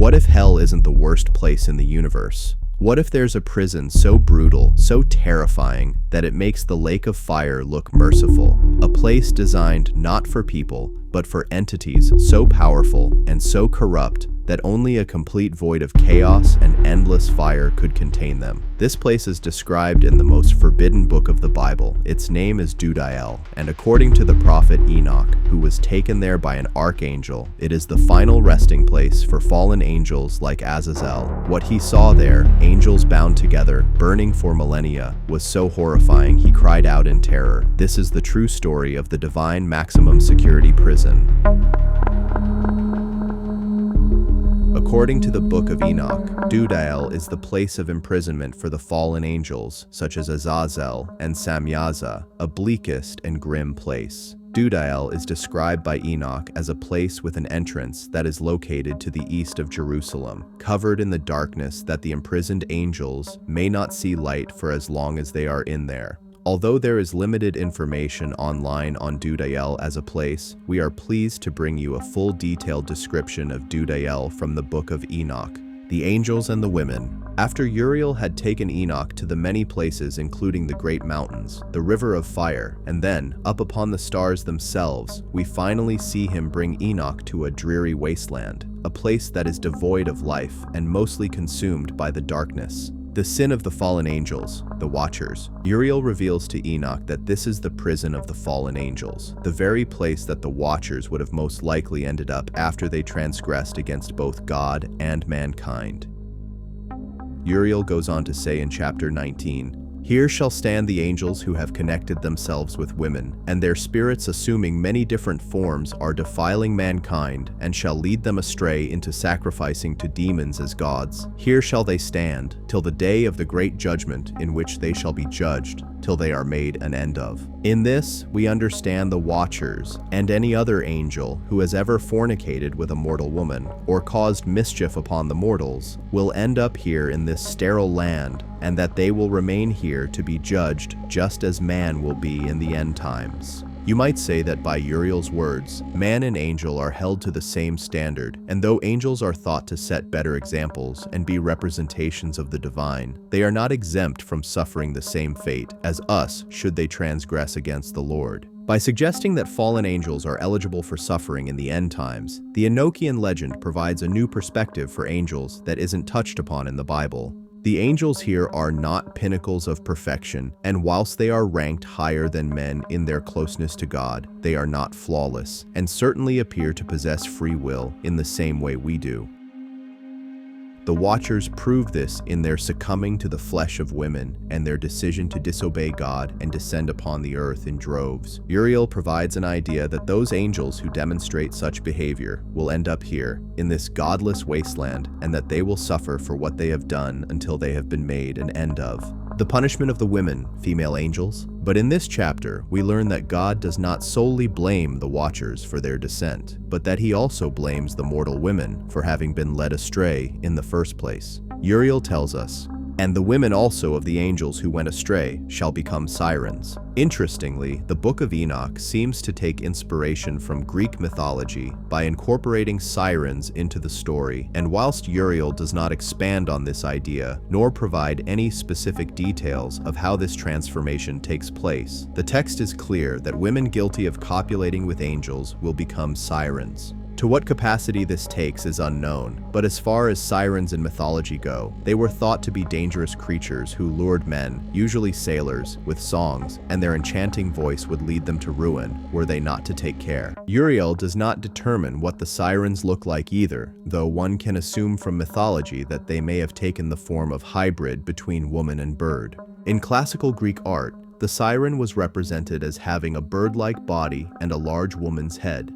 What if hell isn't the worst place in the universe? What if there's a prison so brutal, so terrifying, that it makes the lake of fire look merciful? A place designed not for people, but for entities so powerful and so corrupt that only a complete void of chaos and endless fire could contain them. This place is described in the most forbidden book of the Bible. Its name is Dudael, and according to the prophet Enoch, who was taken there by an archangel, it is the final resting place for fallen angels like Azazel. What he saw there, angels bound together, burning for millennia, was so horrifying he cried out in terror. This is the true story of the divine maximum security prison. According to the Book of Enoch, Dudael is the place of imprisonment for the fallen angels, such as Azazel and Samyaza, a bleakest and grim place. Dudael is described by Enoch as a place with an entrance that is located to the east of Jerusalem, covered in the darkness that the imprisoned angels may not see light for as long as they are in there. Although there is limited information online on Dudael as a place, we are pleased to bring you a full detailed description of Dudael from the Book of Enoch. The angels and the women. After Uriel had taken Enoch to the many places including the great mountains, the river of fire, and then, up upon the stars themselves, we finally see him bring Enoch to a dreary wasteland, a place that is devoid of life and mostly consumed by the darkness. The sin of the fallen angels, the Watchers. Uriel reveals to Enoch that this is the prison of the fallen angels, the very place that the Watchers would have most likely ended up after they transgressed against both God and mankind. Uriel goes on to say in chapter 19, "Here shall stand the angels who have connected themselves with women, and their spirits assuming many different forms are defiling mankind, and shall lead them astray into sacrificing to demons as gods. Here shall they stand, till the day of the great judgment in which they shall be judged, till they are made an end of." In this, we understand the Watchers, and any other angel who has ever fornicated with a mortal woman, or caused mischief upon the mortals, will end up here in this sterile land, and that they will remain here to be judged just as man will be in the end times. You might say that by Uriel's words, man and angel are held to the same standard, and though angels are thought to set better examples and be representations of the divine, they are not exempt from suffering the same fate as us should they transgress against the Lord. By suggesting that fallen angels are eligible for suffering in the end times, the Enochian legend provides a new perspective for angels that isn't touched upon in the Bible. The angels here are not pinnacles of perfection, and whilst they are ranked higher than men in their closeness to God, they are not flawless, and certainly appear to possess free will in the same way we do. The Watchers prove this in their succumbing to the flesh of women and their decision to disobey God and descend upon the earth in droves. Uriel provides an idea that those angels who demonstrate such behavior will end up here, in this godless wasteland, and that they will suffer for what they have done until they have been made an end of. The punishment of the women, female angels. But in this chapter, we learn that God does not solely blame the Watchers for their descent, but that he also blames the mortal women for having been led astray in the first place. Uriel tells us, "And the women also of the angels who went astray shall become sirens." Interestingly, the Book of Enoch seems to take inspiration from Greek mythology by incorporating sirens into the story, and whilst Uriel does not expand on this idea, nor provide any specific details of how this transformation takes place, the text is clear that women guilty of copulating with angels will become sirens. To what capacity this takes is unknown, but as far as sirens in mythology go, they were thought to be dangerous creatures who lured men, usually sailors, with songs, and their enchanting voice would lead them to ruin were they not to take care. Uriel does not determine what the sirens look like either, though one can assume from mythology that they may have taken the form of hybrid between woman and bird. In classical Greek art, the siren was represented as having a bird-like body and a large woman's head.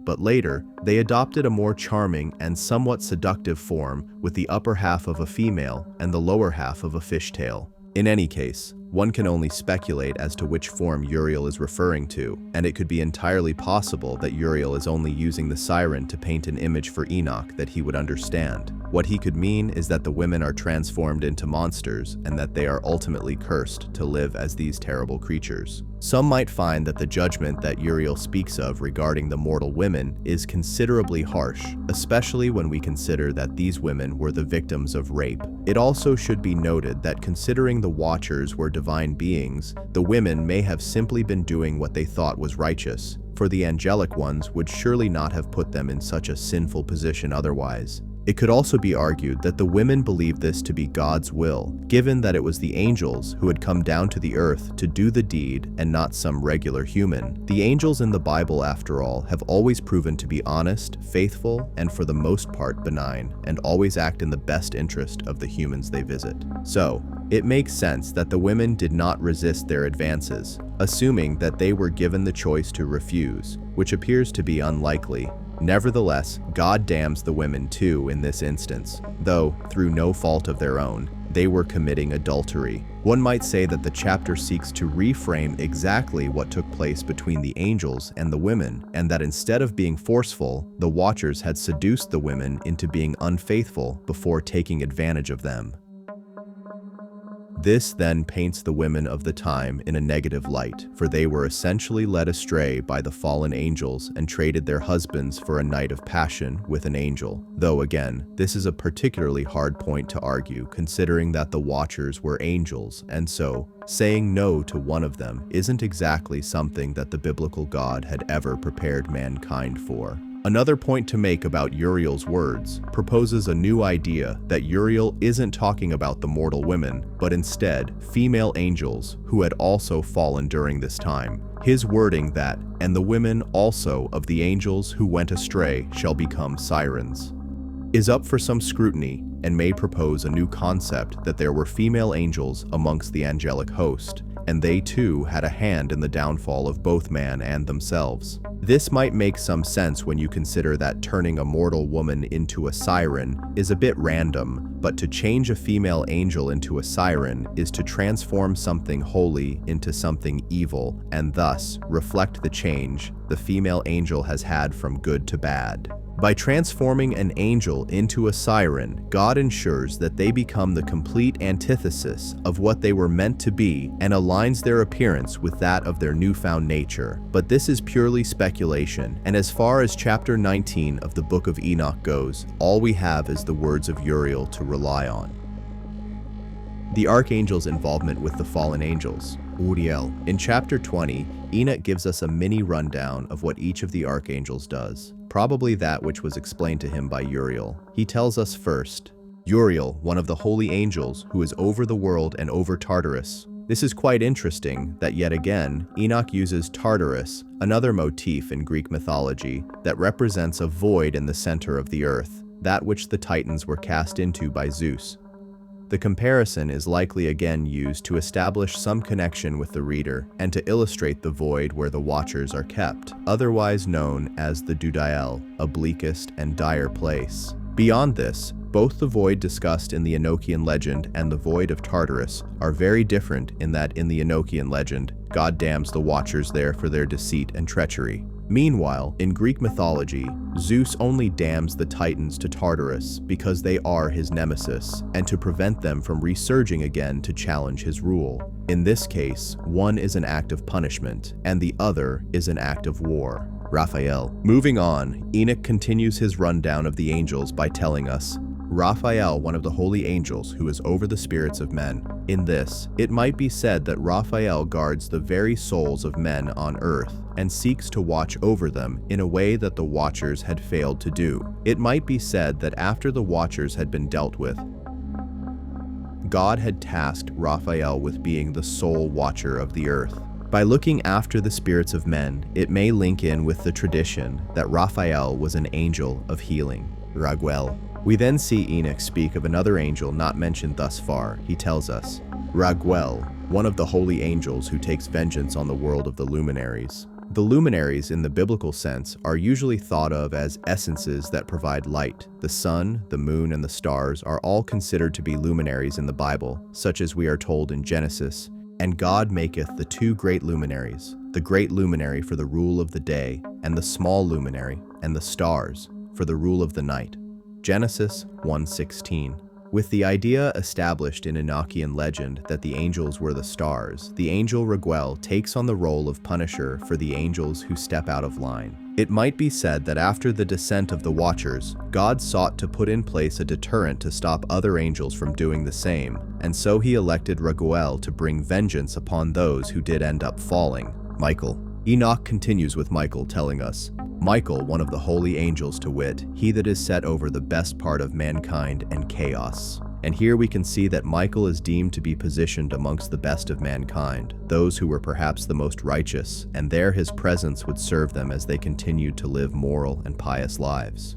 But later, they adopted a more charming and somewhat seductive form with the upper half of a female and the lower half of a fishtail. In any case, one can only speculate as to which form Uriel is referring to, and it could be entirely possible that Uriel is only using the siren to paint an image for Enoch that he would understand. What he could mean is that the women are transformed into monsters and that they are ultimately cursed to live as these terrible creatures. Some might find that the judgment that Uriel speaks of regarding the mortal women is considerably harsh, especially when we consider that these women were the victims of rape. It also should be noted that considering the Watchers were divine beings, the women may have simply been doing what they thought was righteous, for the angelic ones would surely not have put them in such a sinful position otherwise. It could also be argued that the women believed this to be God's will, given that it was the angels who had come down to the earth to do the deed and not some regular human. The angels in the Bible, after all, have always proven to be honest, faithful, and for the most part benign, and always act in the best interest of the humans they visit. So, it makes sense that the women did not resist their advances, assuming that they were given the choice to refuse, which appears to be unlikely. Nevertheless, God damns the women too in this instance, though, through no fault of their own, they were committing adultery. One might say that the chapter seeks to reframe exactly what took place between the angels and the women, and that instead of being forceful, the Watchers had seduced the women into being unfaithful before taking advantage of them. This then paints the women of the time in a negative light, for they were essentially led astray by the fallen angels and traded their husbands for a night of passion with an angel. Though again, this is a particularly hard point to argue, considering that the Watchers were angels, and so saying no to one of them isn't exactly something that the biblical God had ever prepared mankind for. Another point to make about Uriel's words proposes a new idea that Uriel isn't talking about the mortal women, but instead female angels who had also fallen during this time. His wording that, "and the women also of the angels who went astray shall become sirens," is up for some scrutiny and may propose a new concept that there were female angels amongst the angelic host, and they too had a hand in the downfall of both man and themselves. This might make some sense when you consider that turning a mortal woman into a siren is a bit random, but to change a female angel into a siren is to transform something holy into something evil, and thus reflect the change the female angel has had from good to bad. By transforming an angel into a siren, God ensures that they become the complete antithesis of what they were meant to be and aligns their appearance with that of their newfound nature. But this is purely speculation, and as far as chapter 19 of the Book of Enoch goes, all we have is the words of Uriel to rely on. The archangel's involvement with the fallen angels. Dudael. In chapter 20, Enoch gives us a mini rundown of what each of the archangels does, probably that which was explained to him by Uriel. He tells us first, Uriel, one of the holy angels who is over the world and over Tartarus. This is quite interesting that yet again, Enoch uses Tartarus, another motif in Greek mythology that represents a void in the center of the earth, that which the Titans were cast into by Zeus. The comparison is likely again used to establish some connection with the reader and to illustrate the void where the Watchers are kept, otherwise known as the Dudael, a bleakest and dire place. Beyond this, both the void discussed in the Enochian legend and the void of Tartarus are very different in that in the Enochian legend, God damns the Watchers there for their deceit and treachery. Meanwhile, in Greek mythology, Zeus only damns the Titans to Tartarus because they are his nemesis, and to prevent them from resurging again to challenge his rule. In this case, one is an act of punishment, and the other is an act of war. Raphael. Moving on, Enoch continues his rundown of the angels by telling us, Raphael, one of the holy angels who is over the spirits of men. In this, it might be said that Raphael guards the very souls of men on earth and seeks to watch over them in a way that the Watchers had failed to do. It might be said that after the Watchers had been dealt with, God had tasked Raphael with being the sole watcher of the earth. By looking after the spirits of men, it may link in with the tradition that Raphael was an angel of healing, Raguel. We then see Enoch speak of another angel not mentioned thus far. He tells us, Raguel, one of the holy angels who takes vengeance on the world of the luminaries. The luminaries, in the biblical sense, are usually thought of as essences that provide light. The sun, the moon, and the stars are all considered to be luminaries in the Bible, such as we are told in Genesis. And God maketh the two great luminaries, the great luminary for the rule of the day, and the small luminary, and the stars, for the rule of the night. Genesis 1:16. With the idea established in Enochian legend that the angels were the stars, the angel Raguel takes on the role of punisher for the angels who step out of line. It might be said that after the descent of the Watchers, God sought to put in place a deterrent to stop other angels from doing the same, and so he elected Raguel to bring vengeance upon those who did end up falling. Michael. Enoch continues with Michael telling us, Michael, one of the holy angels to wit, he that is set over the best part of mankind and chaos. And here we can see that Michael is deemed to be positioned amongst the best of mankind, those who were perhaps the most righteous, and there his presence would serve them as they continued to live moral and pious lives.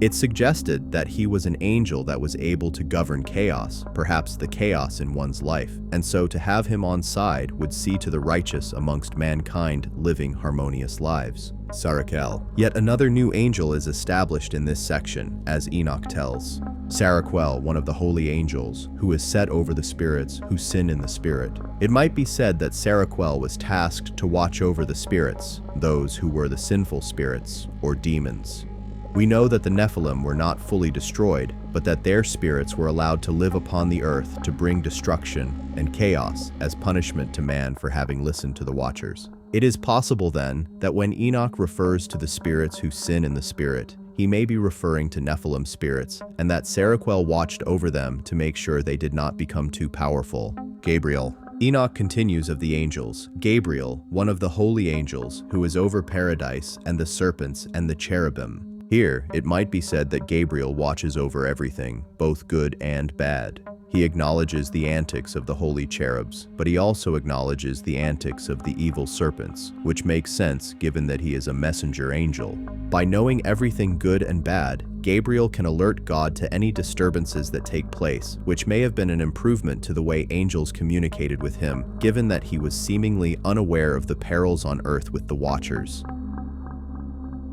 It's suggested that he was an angel that was able to govern chaos, perhaps the chaos in one's life, and so to have him on side would see to the righteous amongst mankind living harmonious lives. Saraquel. Yet another new angel is established in this section, as Enoch tells. Saraquel, one of the holy angels, who is set over the spirits who sin in the spirit. It might be said that Saraquel was tasked to watch over the spirits, those who were the sinful spirits, or demons. We know that the Nephilim were not fully destroyed, but that their spirits were allowed to live upon the earth to bring destruction and chaos as punishment to man for having listened to the Watchers. It is possible then that when Enoch refers to the spirits who sin in the spirit, he may be referring to Nephilim spirits, and that Saraquel watched over them to make sure they did not become too powerful. Gabriel. Enoch continues of the angels. Gabriel, one of the holy angels, who is over paradise and the serpents and the cherubim. Here, it might be said that Gabriel watches over everything, both good and bad. He acknowledges the antics of the holy cherubs, but he also acknowledges the antics of the evil serpents, which makes sense given that he is a messenger angel. By knowing everything good and bad, Gabriel can alert God to any disturbances that take place, which may have been an improvement to the way angels communicated with him, given that he was seemingly unaware of the perils on earth with the Watchers.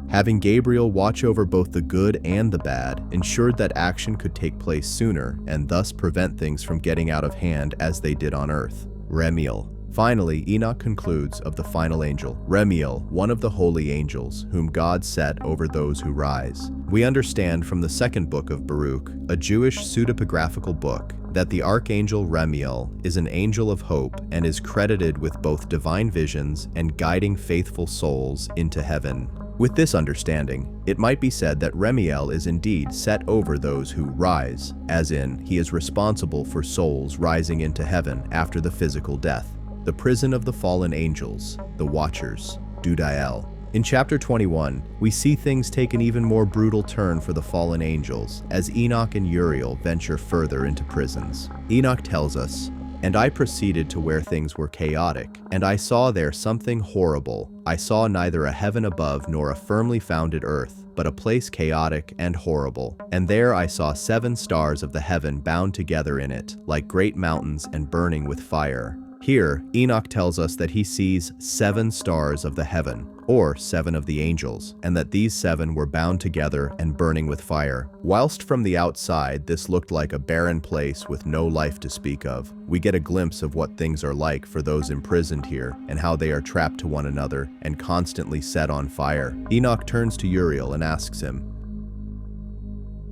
Having Gabriel watch over both the good and the bad ensured that action could take place sooner and thus prevent things from getting out of hand as they did on earth. Remiel. Finally, Enoch concludes of the final angel, Remiel, one of the holy angels, whom God set over those who rise. We understand from the second book of Baruch, a Jewish pseudepigraphical book, that the archangel Remiel is an angel of hope and is credited with both divine visions and guiding faithful souls into heaven. With this understanding, it might be said that Remiel is indeed set over those who rise, as in, he is responsible for souls rising into heaven after the physical death. The prison of the fallen angels, the Watchers, Dudael. In chapter 21, we see things take an even more brutal turn for the fallen angels, as Enoch and Uriel venture further into prisons. Enoch tells us, "And I proceeded to where things were chaotic, and I saw there something horrible. I saw neither a heaven above nor a firmly founded earth, but a place chaotic and horrible. And there I saw 7 stars of the heaven bound together in it, like great mountains and burning with fire." Here, Enoch tells us that he sees 7 stars of the heaven, or 7 of the angels, and that these 7 were bound together and burning with fire. Whilst from the outside this looked like a barren place with no life to speak of, we get a glimpse of what things are like for those imprisoned here, and how they are trapped to one another and constantly set on fire. Enoch turns to Uriel and asks him,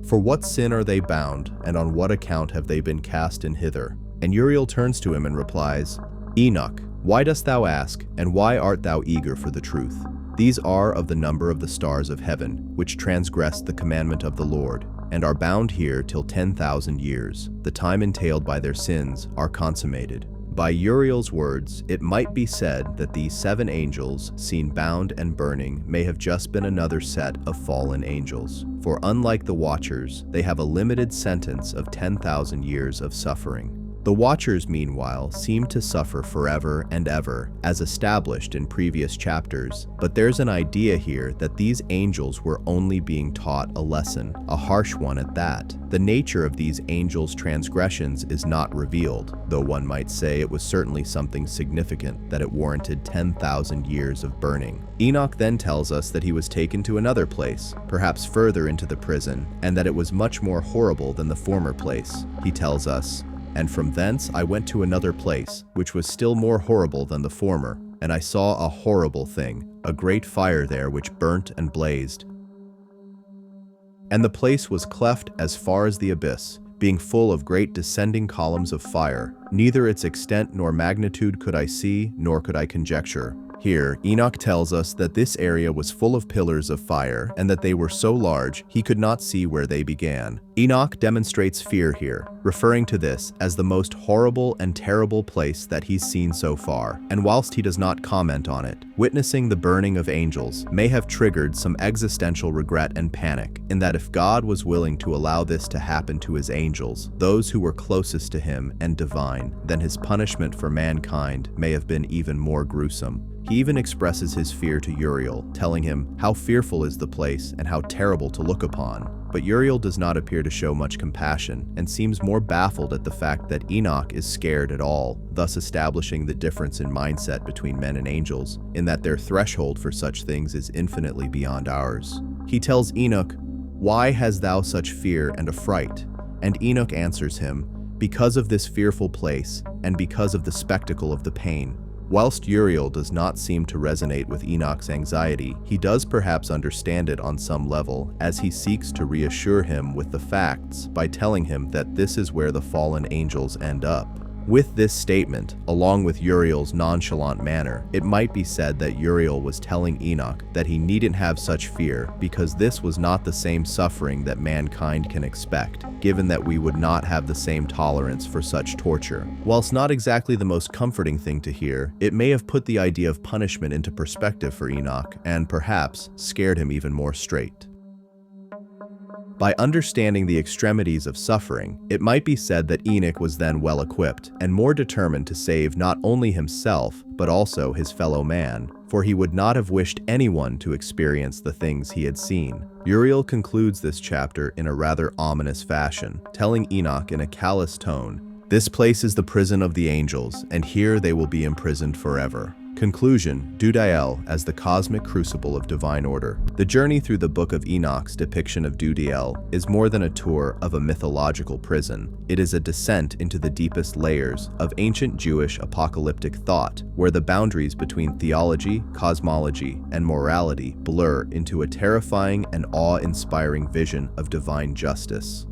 "For what sin are they bound, and on what account have they been cast in hither?" And Uriel turns to him and replies, "Enoch, why dost thou ask, and why art thou eager for the truth? These are of the number of the stars of heaven, which transgressed the commandment of the Lord, and are bound here till 10,000 years. The time entailed by their sins are consummated." By Uriel's words, it might be said that these 7 angels, seen bound and burning, may have just been another set of fallen angels. For unlike the Watchers, they have a limited sentence of 10,000 years of suffering. The Watchers, meanwhile, seem to suffer forever and ever, as established in previous chapters, but there's an idea here that these angels were only being taught a lesson, a harsh one at that. The nature of these angels' transgressions is not revealed, though one might say it was certainly something significant that it warranted 10,000 years of burning. Enoch then tells us that he was taken to another place, perhaps further into the prison, and that it was much more horrible than the former place. He tells us, "And from thence I went to another place, which was still more horrible than the former. And I saw a horrible thing, a great fire there which burnt and blazed. And the place was cleft as far as the abyss, being full of great descending columns of fire. Neither its extent nor magnitude could I see, nor could I conjecture. Here, Enoch tells us that this area was full of pillars of fire, and that they were so large he could not see where they began. Enoch demonstrates fear here, referring to this as the most horrible and terrible place that he's seen so far. And whilst he does not comment on it, witnessing the burning of angels may have triggered some existential regret and panic, in that if God was willing to allow this to happen to his angels, those who were closest to him and divine, then his punishment for mankind may have been even more gruesome. He even expresses his fear to Uriel, telling him how fearful is the place and how terrible to look upon. But Uriel does not appear to show much compassion and seems more baffled at the fact that Enoch is scared at all, thus establishing the difference in mindset between men and angels, in that their threshold for such things is infinitely beyond ours. He tells Enoch, "Why hast thou such fear and affright?" And Enoch answers him, "Because of this fearful place, and because of the spectacle of the pain." Whilst Uriel does not seem to resonate with Enoch's anxiety, he does perhaps understand it on some level, as he seeks to reassure him with the facts by telling him that this is where the fallen angels end up. With this statement, along with Uriel's nonchalant manner, it might be said that Uriel was telling Enoch that he needn't have such fear because this was not the same suffering that mankind can expect, given that we would not have the same tolerance for such torture. Whilst not exactly the most comforting thing to hear, it may have put the idea of punishment into perspective for Enoch and perhaps scared him even more straight. By understanding the extremities of suffering, it might be said that Enoch was then well equipped and more determined to save not only himself, but also his fellow man, for he would not have wished anyone to experience the things he had seen. Uriel concludes this chapter in a rather ominous fashion, telling Enoch in a callous tone, "This place is the prison of the angels, and here they will be imprisoned forever." Conclusion: Dudael as the cosmic crucible of divine order. The journey through the Book of Enoch's depiction of Dudael is more than a tour of a mythological prison. It is a descent into the deepest layers of ancient Jewish apocalyptic thought, where the boundaries between theology, cosmology, and morality blur into a terrifying and awe-inspiring vision of divine justice.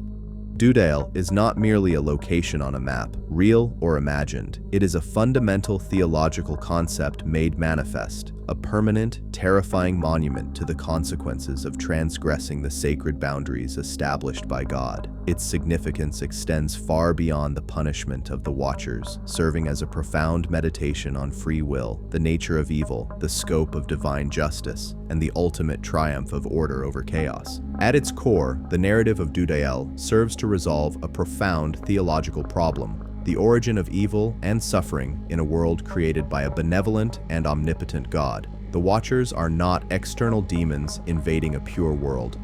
Dudael is not merely a location on a map, real or imagined. It is a fundamental theological concept made manifest, a permanent, terrifying monument to the consequences of transgressing the sacred boundaries established by God. Its significance extends far beyond the punishment of the Watchers, serving as a profound meditation on free will, the nature of evil, the scope of divine justice, and the ultimate triumph of order over chaos. At its core, the narrative of Dudael serves to resolve a profound theological problem: the origin of evil and suffering in a world created by a benevolent and omnipotent God. The Watchers are not external demons invading a pure world.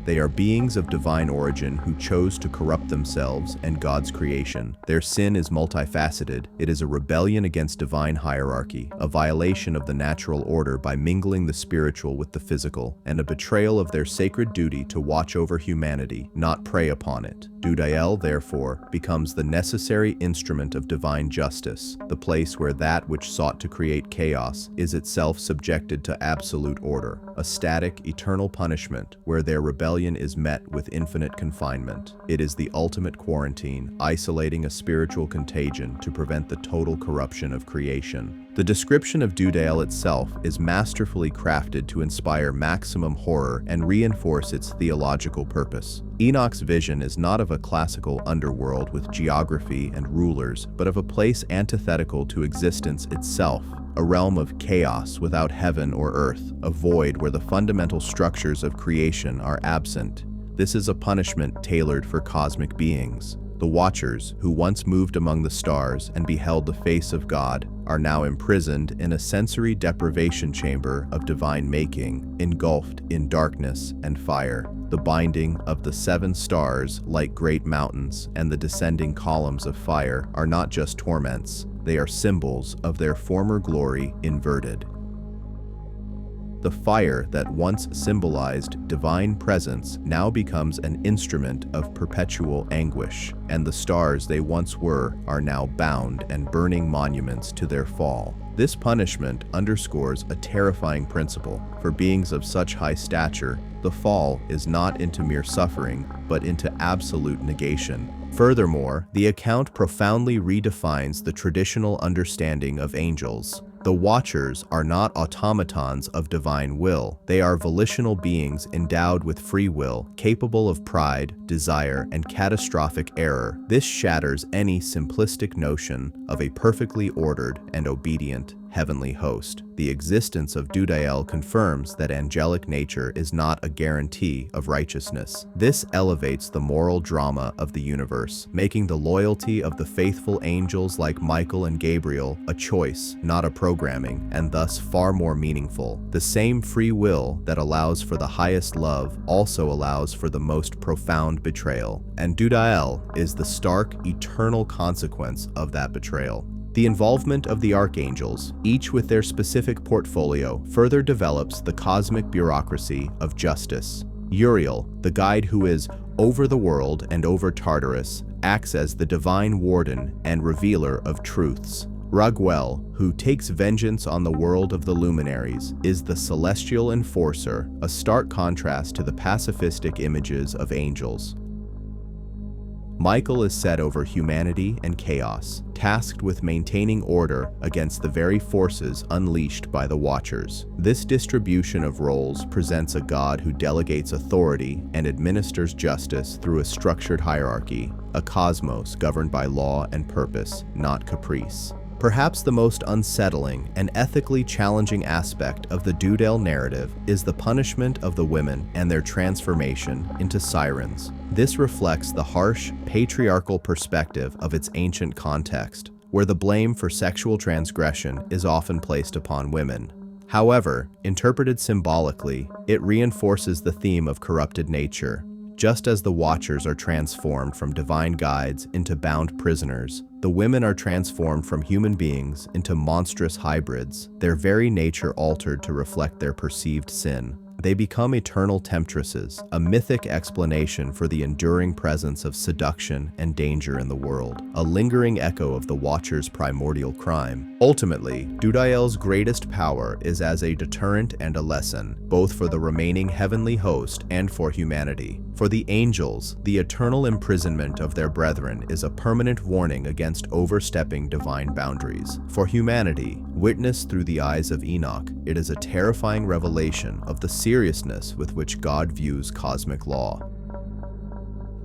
They are beings of divine origin who chose to corrupt themselves and God's creation. Their sin is multifaceted. It is a rebellion against divine hierarchy, a violation of the natural order by mingling the spiritual with the physical, and a betrayal of their sacred duty to watch over humanity, not prey upon it. Dudael, therefore, becomes the necessary instrument of divine justice, the place where that which sought to create chaos is itself subjected to absolute order, a static, eternal punishment where their rebellion is met with infinite confinement. It is the ultimate quarantine, isolating a spiritual contagion to prevent the total corruption of creation. The description of Dudael itself is masterfully crafted to inspire maximum horror and reinforce its theological purpose. Enoch's vision is not of a classical underworld with geography and rulers, but of a place antithetical to existence itself, a realm of chaos without heaven or earth, a void where the fundamental structures of creation are absent. This is a punishment tailored for cosmic beings. The Watchers, who once moved among the stars and beheld the face of God, are now imprisoned in a sensory deprivation chamber of divine making, engulfed in darkness and fire. The binding of the 7 stars, like great mountains, and the descending columns of fire are not just torments, they are symbols of their former glory inverted. The fire that once symbolized divine presence now becomes an instrument of perpetual anguish, and the stars they once were are now bound and burning monuments to their fall. This punishment underscores a terrifying principle. For beings of such high stature, the fall is not into mere suffering, but into absolute negation. Furthermore, the account profoundly redefines the traditional understanding of angels. The Watchers are not automatons of divine will. They are volitional beings endowed with free will, capable of pride, desire, and catastrophic error. This shatters any simplistic notion of a perfectly ordered and obedient heavenly host. The existence of Dudael confirms that angelic nature is not a guarantee of righteousness. This elevates the moral drama of the universe, making the loyalty of the faithful angels like Michael and Gabriel a choice, not a programming, and thus far more meaningful. The same free will that allows for the highest love also allows for the most profound betrayal, and Dudael is the stark, eternal consequence of that betrayal. The involvement of the archangels, each with their specific portfolio, further develops the cosmic bureaucracy of justice. Uriel, the guide who is over the world and over Tartarus, acts as the divine warden and revealer of truths. Raguel, who takes vengeance on the world of the luminaries, is the celestial enforcer, a stark contrast to the pacifistic images of angels. Michael is set over humanity and chaos, tasked with maintaining order against the very forces unleashed by the Watchers. This distribution of roles presents a God who delegates authority and administers justice through a structured hierarchy, a cosmos governed by law and purpose, not caprice. Perhaps the most unsettling and ethically challenging aspect of the Dudael narrative is the punishment of the women and their transformation into sirens. This reflects the harsh, patriarchal perspective of its ancient context, where the blame for sexual transgression is often placed upon women. However, interpreted symbolically, it reinforces the theme of corrupted nature. Just as the Watchers are transformed from divine guides into bound prisoners, the women are transformed from human beings into monstrous hybrids, their very nature altered to reflect their perceived sin. They become eternal temptresses, a mythic explanation for the enduring presence of seduction and danger in the world, a lingering echo of the Watcher's primordial crime. Ultimately, Dudael's greatest power is as a deterrent and a lesson, both for the remaining heavenly host and for humanity. For the angels, the eternal imprisonment of their brethren is a permanent warning against overstepping divine boundaries. For humanity, witnessed through the eyes of Enoch, it is a terrifying revelation of the seriousness with which God views cosmic law.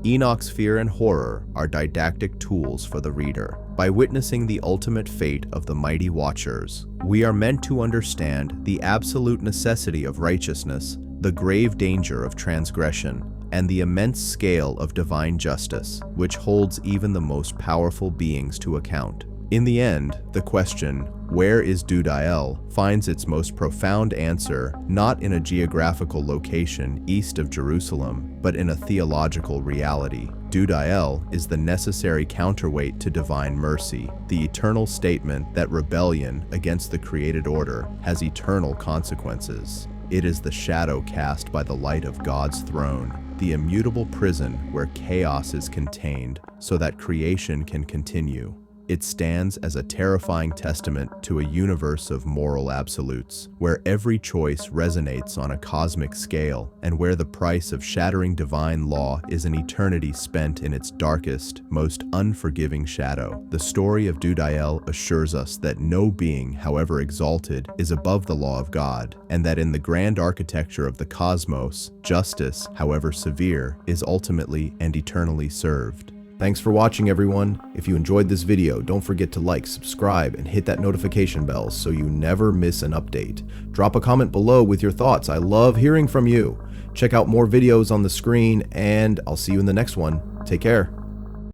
Enoch's fear and horror are didactic tools for the reader. By witnessing the ultimate fate of the mighty Watchers, we are meant to understand the absolute necessity of righteousness, the grave danger of transgression, and the immense scale of divine justice, which holds even the most powerful beings to account. In the end, the question, "Where is Dudael?" finds its most profound answer not in a geographical location east of Jerusalem, but in a theological reality. Dudael is the necessary counterweight to divine mercy, the eternal statement that rebellion against the created order has eternal consequences. It is the shadow cast by the light of God's throne, the immutable prison where chaos is contained so that creation can continue. It stands as a terrifying testament to a universe of moral absolutes, where every choice resonates on a cosmic scale, and where the price of shattering divine law is an eternity spent in its darkest, most unforgiving shadow. The story of Dudael assures us that no being, however exalted, is above the law of God, and that in the grand architecture of the cosmos, justice, however severe, is ultimately and eternally served. Thanks for watching, everyone. If you enjoyed this video, don't forget to like, subscribe, and hit that notification bell so you never miss an update. Drop a comment below with your thoughts. I love hearing from you. Check out more videos on the screen, and I'll see you in the next one. Take care.